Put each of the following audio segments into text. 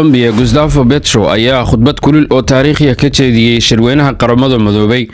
Colombia Gustavo Petro ayaa khudbad kulul oo taariikhi ah ka jeediyay shirweynaha qaramada midoobay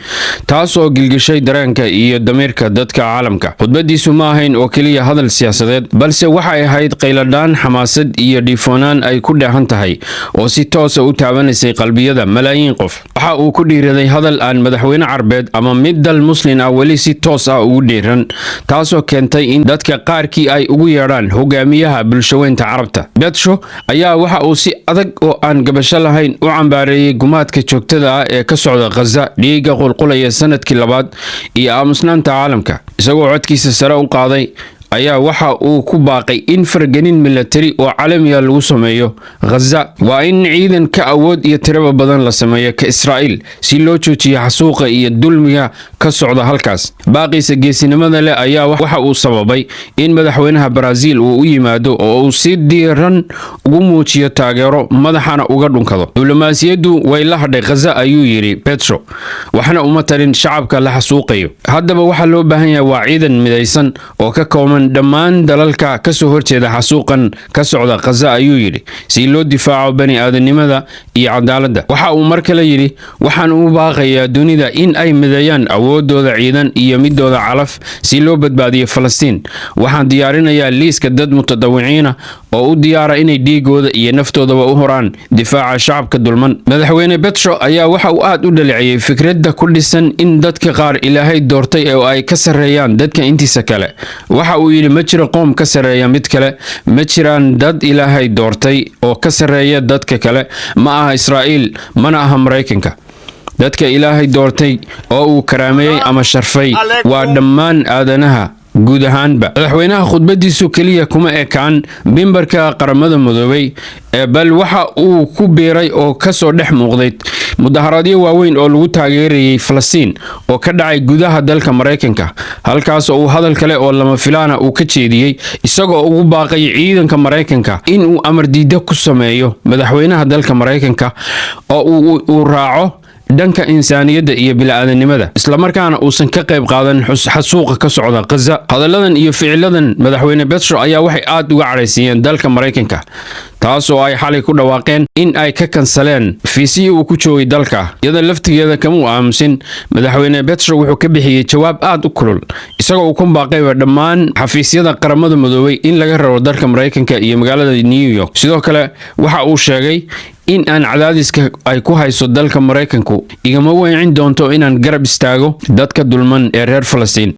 taas oo gilgishay dareenka iyo damiirka dadka caalamka. Khudbadiisu ma ahayn oo kaliya hadal siyaasadeed balse waxay ahayd qayladaan xamaasad iyo dhiifoonaan ay ku dheehan tahay oo si toos ah u taabanaysay qalbiyada malaayiin qof. Waxa uu ku dhiiraday hadal aan madaxweyne Carbeed ama mid dal Muslim ah wali si toos ah ugu dhiiran taasoo keentay in dadka qaarkii ay ugu yeedhaan hogaamiyaha bulshaweynta Carabta. Petro ayaa waxa uu si adag oo aan gabasho lahayn u cambaareeyay gumaadka joogtada ah ee ka socda Gaza, dhiigga qulqulaya sanadkii labaad iyo aamusnaanta caalamka. Isagoo codkiisa sare u qaaday ayaa waxa uu ku baaqay in fargelin military oo caalami ah lagu sameeyo Gaza. Waa in ciidan ka awood iyo tiraba badan la sameeyo ka Israa'iil si loo joojiyo xasuuqa iyo dulmiga ka socda halkaas. Baaqiisa geesinimada leh ayaa waxa uu sababay in madaxweynaha Brazil uu u yimaado oo uu si diiran ugu muujiyo taageero madaxana uga dhunkado. Diblomaasiyaddu way la hadhay Gaza ayuu yiri Petro, waxna uma tarin shacabka la xasuuqayo. Haddaba waxa loo baahan yahay waa ciidan midaysan oo ka kooban dhammaan dalalka ka soo horjeeda xasuuqan ka socda Gaza ayuu yiri si loo difaaco bani aadanimada iyo cadaaladda. Waxa uu mar kale yiri waxaan u baaqayaa dunida in ay mideeyaan awoodooda ciidan iyo midooda calaf si loo badbaadiyo Falastiin. Waxaan diyaarinayaa liiska dad mutadawiciin ah oo u diyaara inay dhiigooda iyo naftoodaba u horaan difaaca shacabka dulman. Madaxweyne Petro ayaa waxa uu aad u dhaliciyay fikradda ku dhisan in dadka qaar Ilaahay doortay oo ay ka sareeyaan dadka intiisa kale. Waxa uu yiri ma jiro qoom ka sareeya mid kale, ma jiraan dad Ilaahay doortay oo ka sareeya dadka kale, ma aha Israa'iil mana aha Mareykanka. Dadka Ilaahay doortay oo uu karaameeyay ama sharfay waa dhammaan aadanaha guud ahaanba. Madaxweynaha khudbadiisu kaliya kuma ekaan mimbarka qaramada midoobay bal waxa uu ku beeray oo ka soo dhex muuqday mudaharaadyo waaweyn oo lagu taageerayay Falastiin oo ka dhacay gudaha dalka Mareykanka. Halkaas oo uu hadal kale oo lama filaana uu ka jeediyay isagoo ugu baaqay ciidanka Mareykanka in uu amar diido ku sameeyo madaxweynaha dalka Mareykanka oo uu raaco dhanka insaaniyadda iyo bilaadanimada isla markaana uusan ka qayb qaadan xasuuqa ka socda Gaza. Hadalladan iyo ficiladan madaxweyne Petro ayaa waxay aad uga careysiyeen dalka Mareykanka taas oo ay xalay ku dhawaaqeen in ay ka kansaleen fiisii uu ku joogay dalka. iyada laftigeeda kama aamusin madaxweyne Petro wuxuu ka bixiyay jawaab aad u kulul isagoo ku baaqay dhammaan xafiisyada qaramada midoobay in laga raro dalka Mareykanka iyo magaalada New York. Sidoo kale waxa uu sheegay in aan cadaadiska ay ku hayso dalka Mareykanku igama weecin doonto inaan garab istaago dadka dulman ee reer Falastiin.